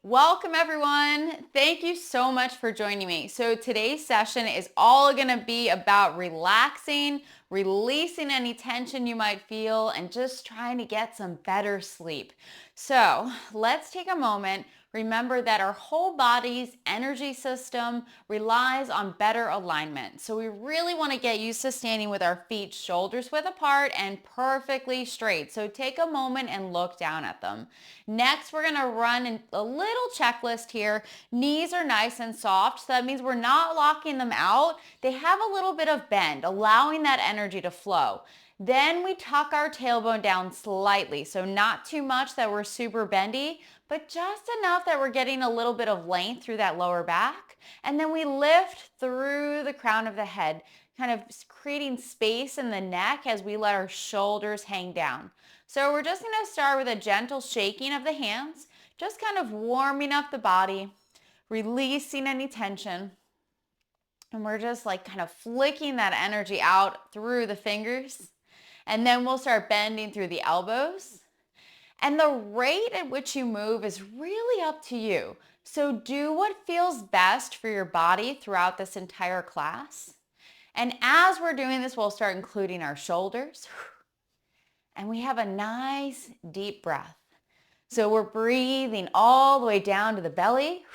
Welcome everyone. Thank you so much for joining me. So today's session is all going to be about relaxing, releasing any tension you might feel, and just trying to get some better sleep. So let's take a moment. Remember that our whole body's energy system relies on better alignment. So we really want to get used to standing with our feet shoulders width apart and perfectly straight. So take a moment and look down at them. Next, we're going to run a little checklist here. Knees are nice and soft, so that means we're not locking them out. They have a little bit of bend, allowing that energy to flow. Then we tuck our tailbone down slightly, so not too much that we're super bendy, but just enough that we're getting a little bit of length through that lower back. And then we lift through the crown of the head, kind of creating space in the neck as we let our shoulders hang down. So we're just going to start with a gentle shaking of the hands, just kind of warming up the body, releasing any tension. And we're just like kind of flicking that energy out through the fingers. And then we'll start bending through the elbows. And the rate at which you move is really up to you. So do what feels best for your body throughout this entire class. And as we're doing this, we'll start including our shoulders. And we have a nice deep breath. So we're breathing all the way down to the belly.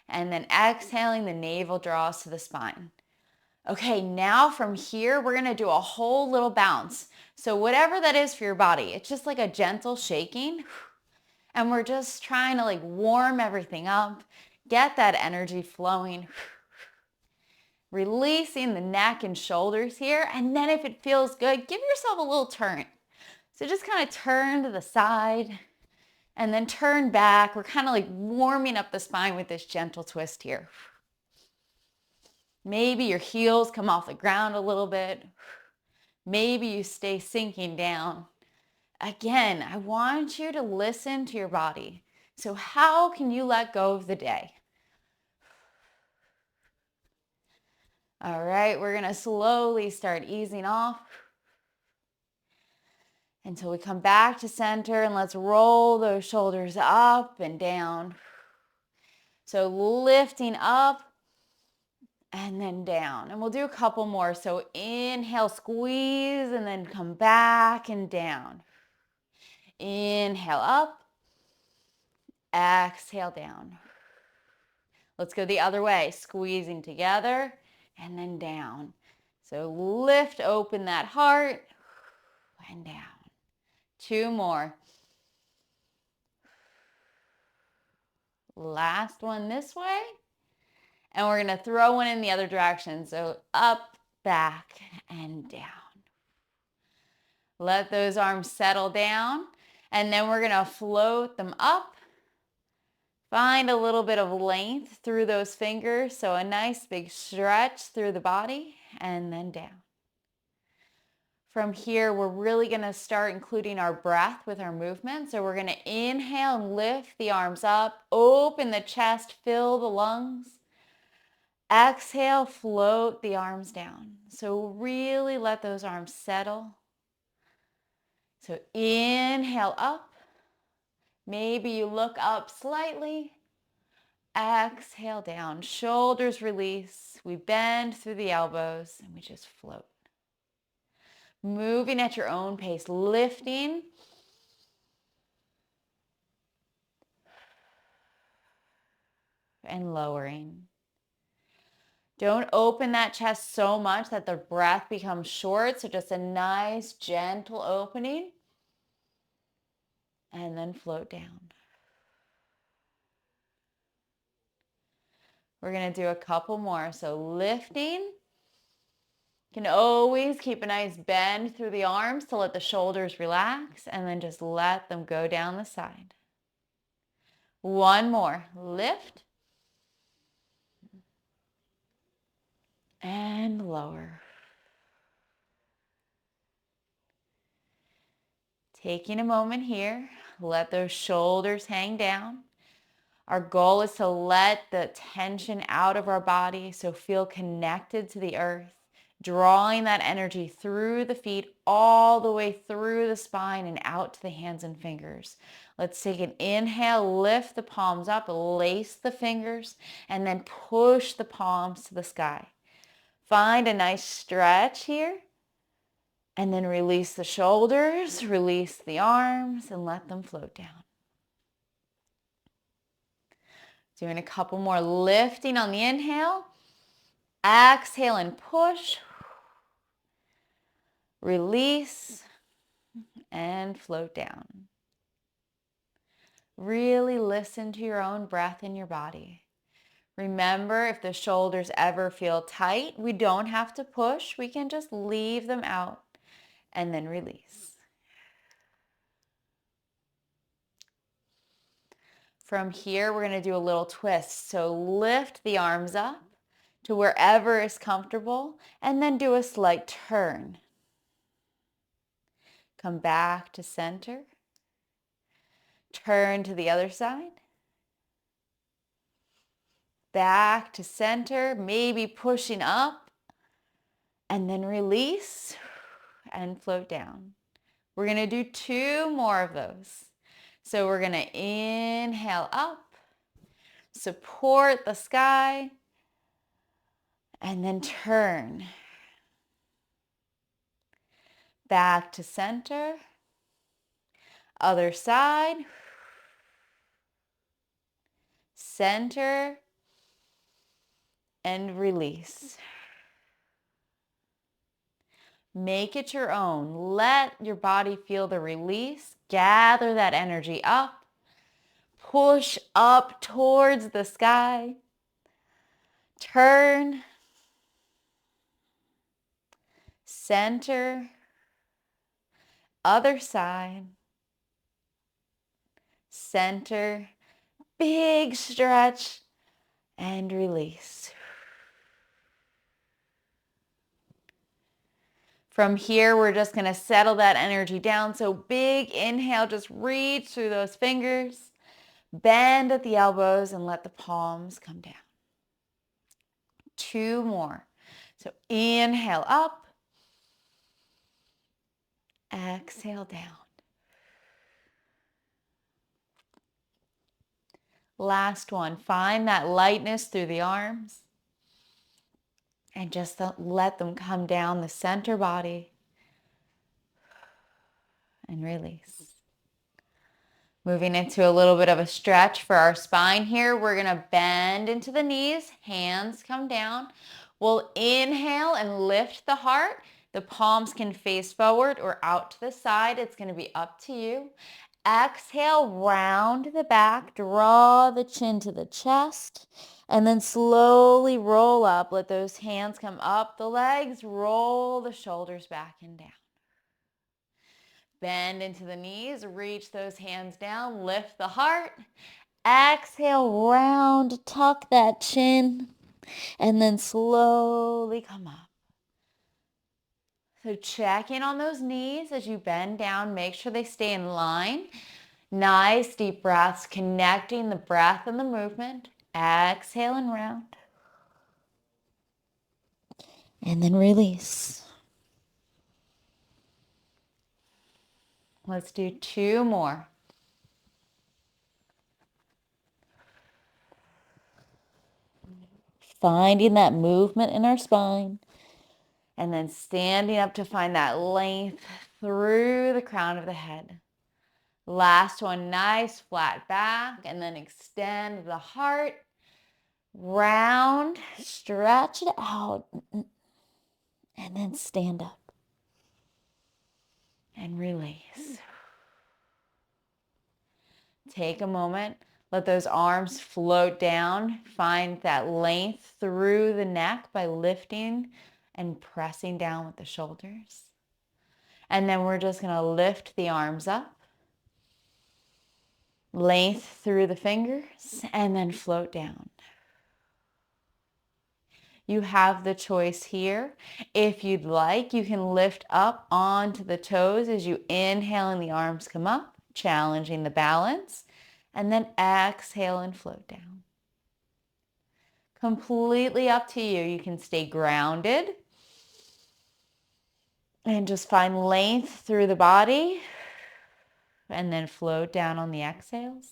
And then exhaling, the navel draws to the spine. Okay, now from here, we're going to do a whole little bounce. So whatever that is for your body, it's just like a gentle shaking. And we're just trying to like warm everything up, get that energy flowing. Releasing the neck and shoulders here. And then if it feels good, give yourself a little turn. So just kind of turn to the side and then turn back. We're kind of like warming up the spine with this gentle twist here. Maybe your heels come off the ground a little bit. Maybe you stay sinking down. Again, I want you to listen to your body. So how can you let go of the day? All right, we're going to slowly start easing off until we come back to center, and let's roll those shoulders up and down. So lifting up and then down. And we'll do a couple more. So inhale, squeeze, and then come back and down. Inhale up, exhale down. Let's go the other way, squeezing together and then down. So lift open that heart and down. Two more. Last one this way. And we're going to throw one in the other direction. So up, back, and down. Let those arms settle down. And then we're going to float them up. Find a little bit of length through those fingers. So a nice big stretch through the body and then down. From here, we're really going to start including our breath with our movement. So we're going to inhale and lift the arms up, open the chest, fill the lungs. Exhale, float the arms down. So really let those arms settle. So inhale up. Maybe you look up slightly. Exhale down. Shoulders release. We bend through the elbows and we just float. Moving at your own pace, lifting. And lowering. Don't open that chest so much that the breath becomes short. So just a nice, gentle opening. And then float down. We're going to do a couple more. So lifting. You can always keep a nice bend through the arms to let the shoulders relax. And then just let them go down the side. One more. Lift. And lower. Taking a moment here, let those shoulders hang down. Our goal is to let the tension out of our body, so feel connected to the earth. drawing that energy through the feet, all the way through the spine and out to the hands and fingers. Let's take an inhale, lift the palms up, lace the fingers, and then push the palms to the sky. Find a nice stretch here, and then release the shoulders, release the arms, and let them float down. Doing a couple more, lifting on the inhale. Exhale and push. Release and float down. Really listen to your own breath in your body. Remember, if the shoulders ever feel tight, we don't have to push. We can just leave them out and then release. From here, we're going to do a little twist. So lift the arms up to wherever is comfortable and then do a slight turn. Come back to center. Turn to the other side. Back to center, maybe pushing up, and then release and float down. We're going to do 2 more of those. So we're going to inhale up, support the sky, and then turn. Back to center, other side, center, and release. Make it your own. Let your body feel the release. Gather that energy up. Push up towards the sky. Turn. Center. Other side. Center. Big stretch. And release. From here, we're just going to settle that energy down. So big inhale, just reach through those fingers. Bend at the elbows and let the palms come down. 2 more. So inhale up. Exhale down. Last one. Find that lightness through the arms. And just let them come down the center body. And release. Moving into a little bit of a stretch for our spine here. We're going to bend into the knees. Hands come down. We'll inhale and lift the heart. The palms can face forward or out to the side. It's going to be up to you. Exhale, round the back. Draw the chin to the chest. And then slowly roll up. Let those hands come up the legs. Roll the shoulders back and down. Bend into the knees, reach those hands down, lift the heart. Exhale, round, tuck that chin, and then slowly come up. So check in on those knees as you bend down. Make sure they stay in line. Nice deep breaths, connecting the breath and the movement. Exhale and round. And then release. Let's do 2 more. Finding that movement in our spine. And then standing up to find that length through the crown of the head. Last one, nice flat back. And then extend the heart. Round, stretch it out. And then stand up. And release. Take a moment. Let those arms float down. Find that length through the neck by lifting and pressing down with the shoulders. And then we're just going to lift the arms up. Length through the fingers and then float down. You have the choice here. If you'd like, you can lift up onto the toes as you inhale and the arms come up, challenging the balance, and then exhale and float down. Completely up to you. You can stay grounded And just find length through the body and then float down on the exhales.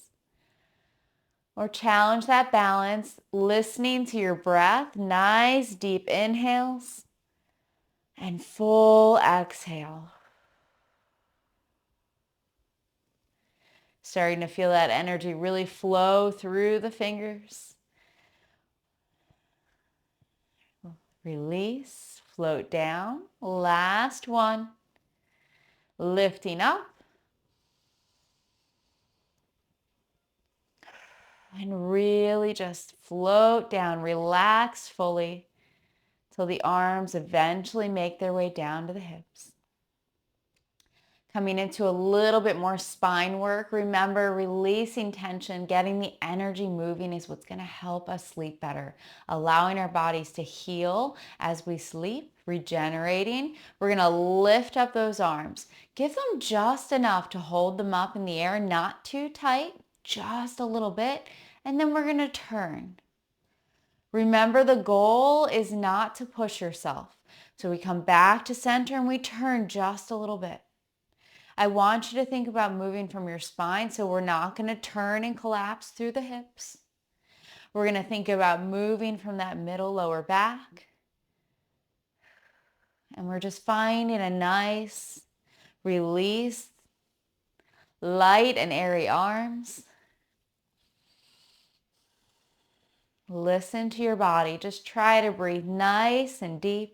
Or challenge that balance, listening to your breath. Nice deep inhales and full exhale. Starting to feel that energy really flow through the fingers. Release, float down. Last one. Lifting up. And really just float down, relax fully till the arms eventually make their way down to the hips. Coming into a little bit more spine work. Remember, releasing tension, getting the energy moving is what's going to help us sleep better. Allowing our bodies to heal as we sleep, regenerating. We're going to lift up those arms. Give them just enough to hold them up in the air, not too tight, just a little bit. And then we're going to turn. Remember, the goal is not to push yourself. So we come back to center and we turn just a little bit. I want you to think about moving from your spine, so we're not going to turn and collapse through the hips. We're going to think about moving from that middle lower back. And we're just finding a nice release, light and airy arms. Listen to your body. Just try to breathe nice and deep.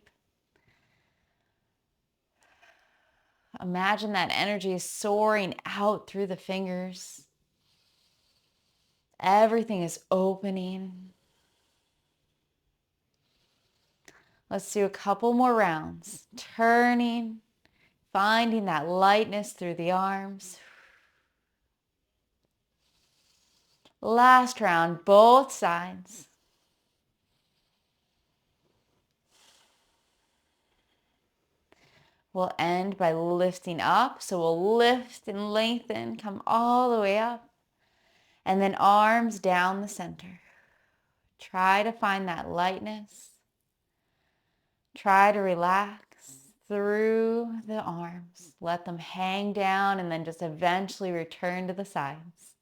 Imagine that energy is soaring out through the fingers. Everything is opening. Let's do a couple more rounds. Turning, finding that lightness through the arms. Last round, both sides. We'll end by lifting up. So we'll lift and lengthen, come all the way up. And then arms down the center. Try to find that lightness. Try to relax through the arms. Let them hang down and then just eventually return to the sides.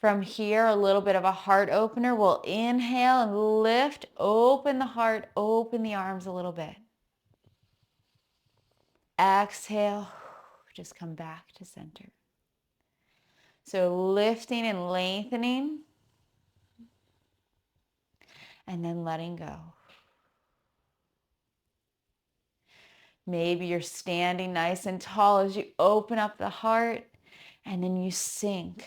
From here, a little bit of a heart opener. We'll inhale and lift, open the heart, open the arms a little bit. Exhale, just come back to center. So lifting and lengthening, and then letting go. Maybe you're standing nice and tall as you open up the heart, and then you sink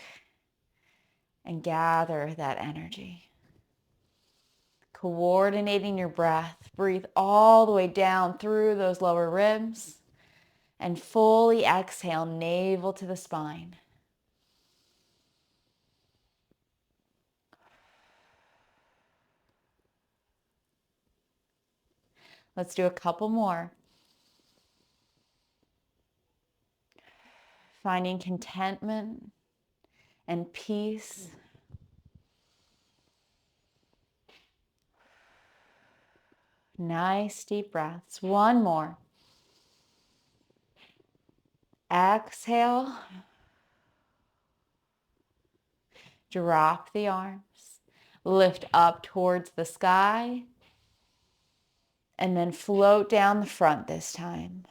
and gather that energy. Coordinating your breath. Breathe all the way down through those lower ribs and fully exhale, navel to the spine. Let's do a couple more. Finding contentment and peace. Nice deep breaths. One more. Exhale. Drop the arms. Lift up towards the sky. And then float down the front this time.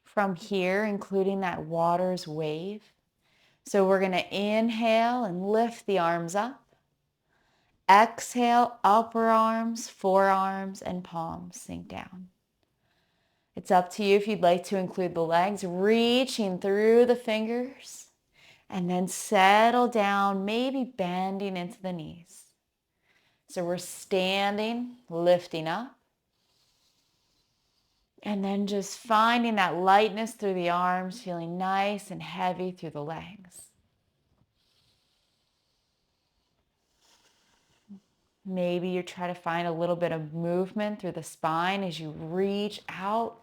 From here, including that water's wave. So we're going to inhale and lift the arms up. Exhale, upper arms, forearms, and palms sink down. It's up to you if you'd like to include the legs, reaching through the fingers, and then settle down, maybe bending into the knees. So we're standing, lifting up, and then just finding that lightness through the arms, feeling nice and heavy through the legs. Maybe you try to find a little bit of movement through the spine as you reach out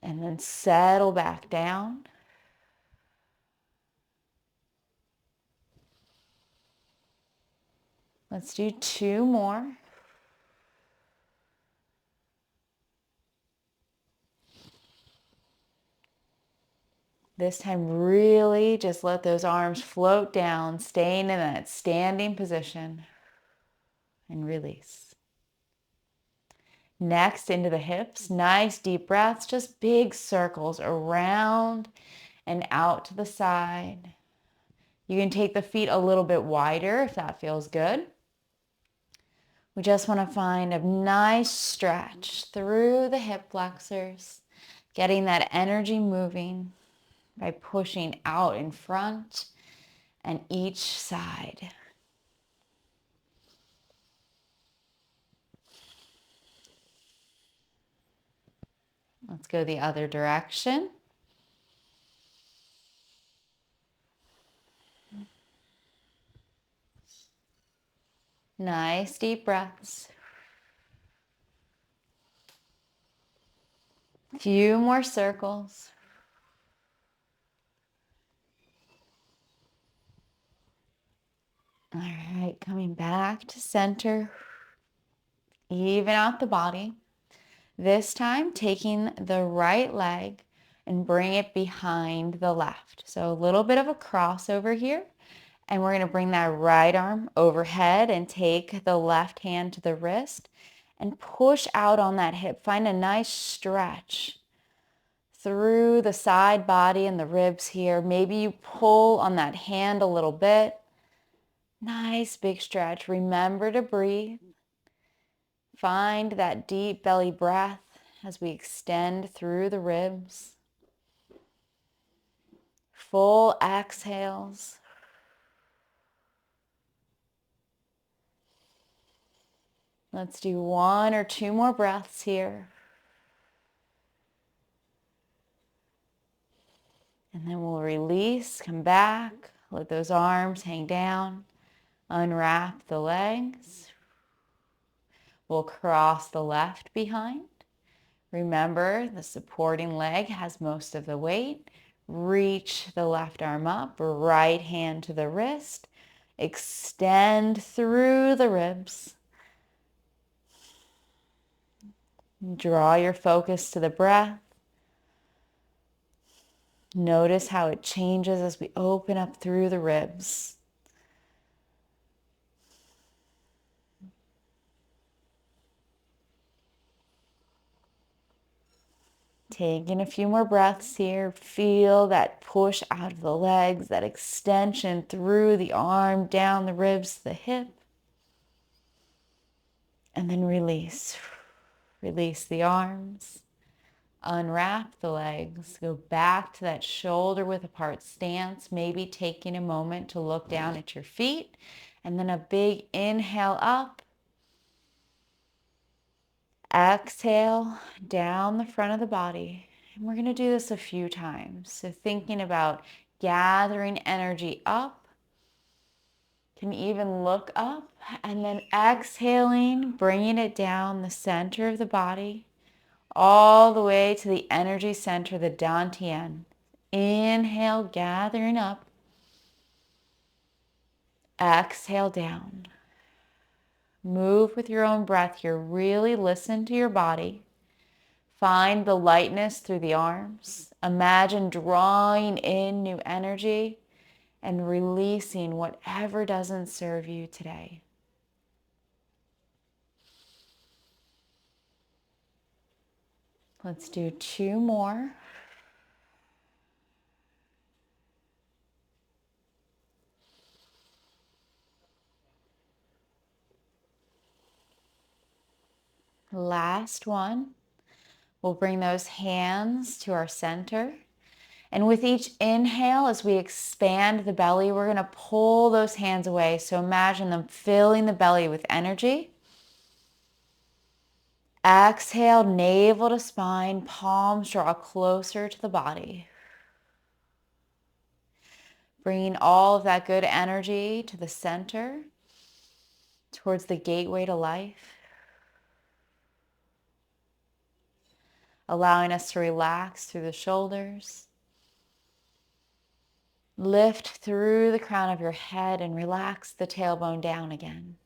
and then settle back down. Let's do 2 more. This time, really just let those arms float down, staying in that standing position, and release. Next, into the hips, nice deep breaths, just big circles around and out to the side. You can take the feet a little bit wider if that feels good. We just want to find a nice stretch through the hip flexors, getting that energy moving by pushing out in front and each side. Let's go the other direction. Nice deep breaths. Few more circles. All right, coming back to center. Even out the body. This time, taking the right leg and bring it behind the left. So a little bit of a crossover here. And we're going to bring that right arm overhead and take the left hand to the wrist and push out on that hip. Find a nice stretch through the side body and the ribs here. Maybe you pull on that hand a little bit. Nice big stretch. Remember to breathe. Find that deep belly breath as we extend through the ribs. Full exhales. Let's do 1 or 2 more breaths here. And then we'll release, come back, let those arms hang down, unwrap the legs. We'll cross the left behind. Remember, the supporting leg has most of the weight. Reach the left arm up, right hand to the wrist. Extend through the ribs. Draw your focus to the breath. Notice how it changes as we open up through the ribs. Taking a few more breaths here. Feel that push out of the legs, that extension through the arm, down the ribs, the hip. And then release. Release the arms. Unwrap the legs. Go back to that shoulder width apart stance. Maybe taking a moment to look down at your feet. And then a big inhale up. Exhale down the front of the body. And we're going to do this a few times. So thinking about gathering energy up. Can even look up and then exhaling, bringing it down the center of the body, all the way to the energy center, the dantian. Inhale, gathering up. Exhale down. Move with your own breath here. Really listen to your body. Find the lightness through the arms. Imagine drawing in new energy and releasing whatever doesn't serve you today. Let's do 2 more. Last one. We'll bring those hands to our center. And with each inhale, as we expand the belly, we're going to pull those hands away. So imagine them filling the belly with energy. Exhale, navel to spine, palms draw closer to the body. Bringing all of that good energy to the center, towards the gateway to life. Allowing us to relax through the shoulders. Lift through the crown of your head and relax the tailbone down again.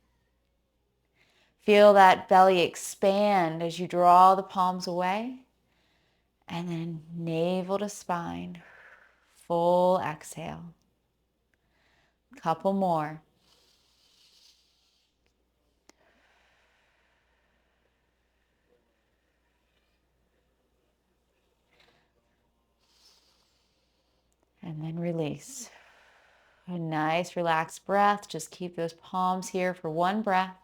Feel that belly expand as you draw the palms away. And then navel to spine. Full exhale. Couple more. And then release. A nice relaxed breath. Just keep those palms here for one breath.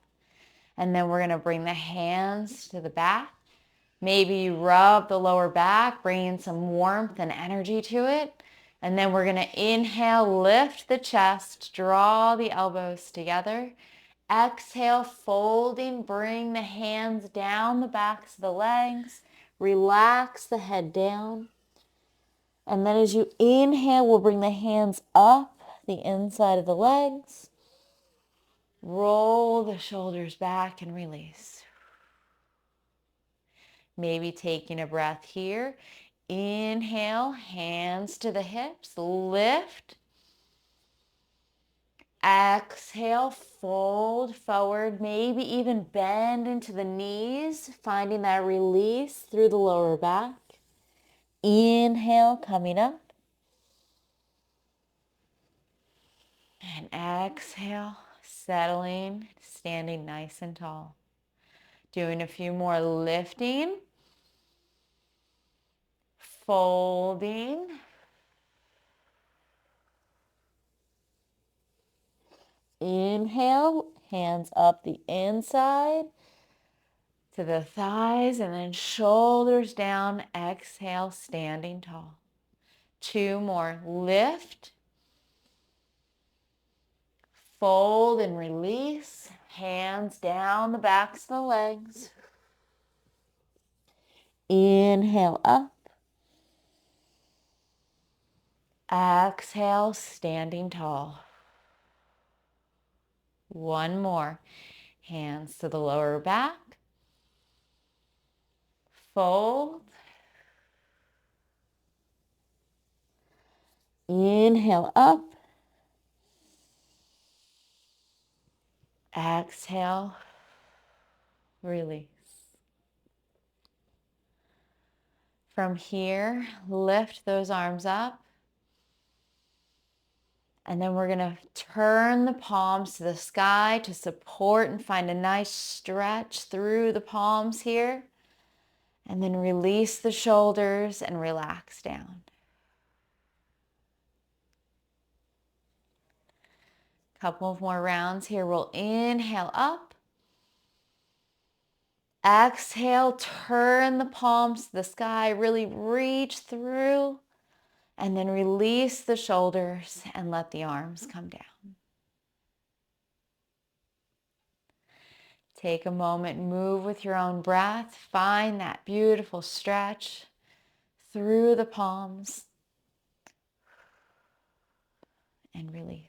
And then we're going to bring the hands to the back. Maybe you rub the lower back, bringing some warmth and energy to it. And then we're going to inhale, lift the chest, draw the elbows together. Exhale, folding, bring the hands down the backs of the legs. Relax the head down. And then as you inhale, we'll bring the hands up the inside of the legs. Roll the shoulders back and release. Maybe taking a breath here. Inhale, hands to the hips, lift. Exhale, fold forward, maybe even bend into the knees, finding that release through the lower back. Inhale, coming up. And exhale, settling, standing nice and tall. Doing a few more lifting, folding, inhale, hands up the inside to the thighs, and then shoulders down. Exhale, standing tall. Two more. Lift, fold and release. Hands down the backs of the legs. Inhale up. Exhale, standing tall. One more. Hands to the lower back. Fold. Inhale up. Exhale. Release. From here, lift those arms up. And then we're going to turn the palms to the sky to support and find a nice stretch through the palms here. And then release the shoulders and relax down. Couple of more rounds here. We'll inhale up. Exhale, turn the palms to the sky. Really reach through. And then release the shoulders and let the arms come down. Take a moment, move with your own breath. Find that beautiful stretch through the palms. And release.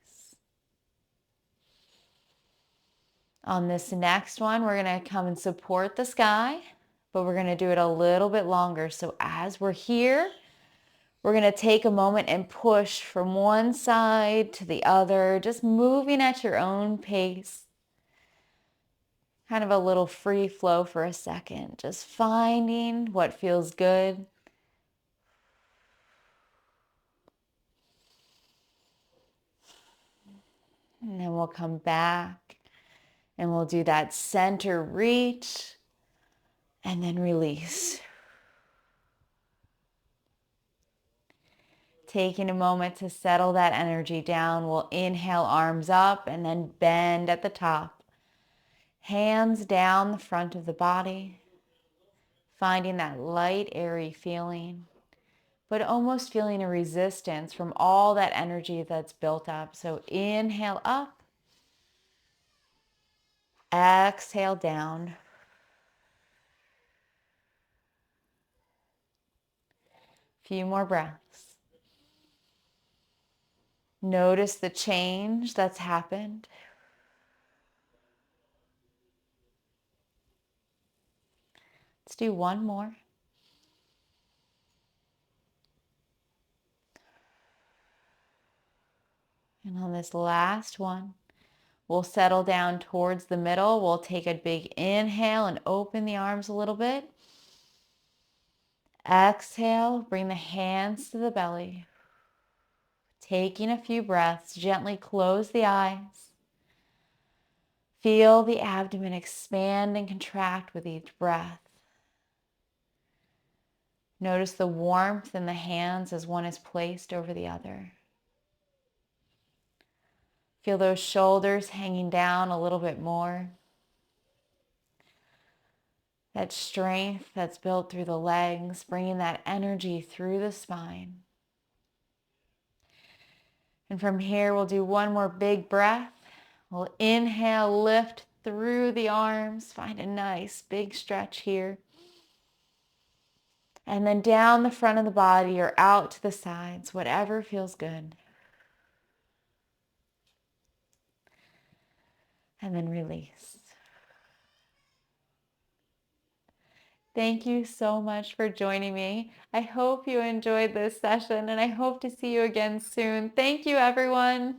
On this next one, we're going to come and support the sky, but we're going to do it a little bit longer. So as we're here, we're going to take a moment and push from one side to the other, just moving at your own pace. Kind of a little free flow for a second, just finding what feels good. And then we'll come back and we'll do that center reach and then release. Taking a moment to settle that energy down, we'll inhale, arms up, and then bend at the top. Hands down the front of the body, finding that light, airy feeling, but almost feeling a resistance from all that energy that's built up. So inhale up, exhale down. Few more breaths. Notice the change that's happened. Let's do one more. And on this last one, We'll settle down towards the middle. We'll take a big inhale and open the arms a little bit. Exhale, bring the hands to the belly. Taking a few breaths, gently close the eyes. Feel the abdomen expand and contract with each breath. Notice the warmth in the hands as one is placed over the other. Feel those shoulders hanging down a little bit more. That strength that's built through the legs, bringing that energy through the spine. And from here, we'll do one more big breath. We'll inhale, lift through the arms. Find a nice big stretch here. And then down the front of the body or out to the sides, whatever feels good. And then release. Thank you so much for joining me. I hope you enjoyed this session and I hope to see you again soon. Thank you, everyone.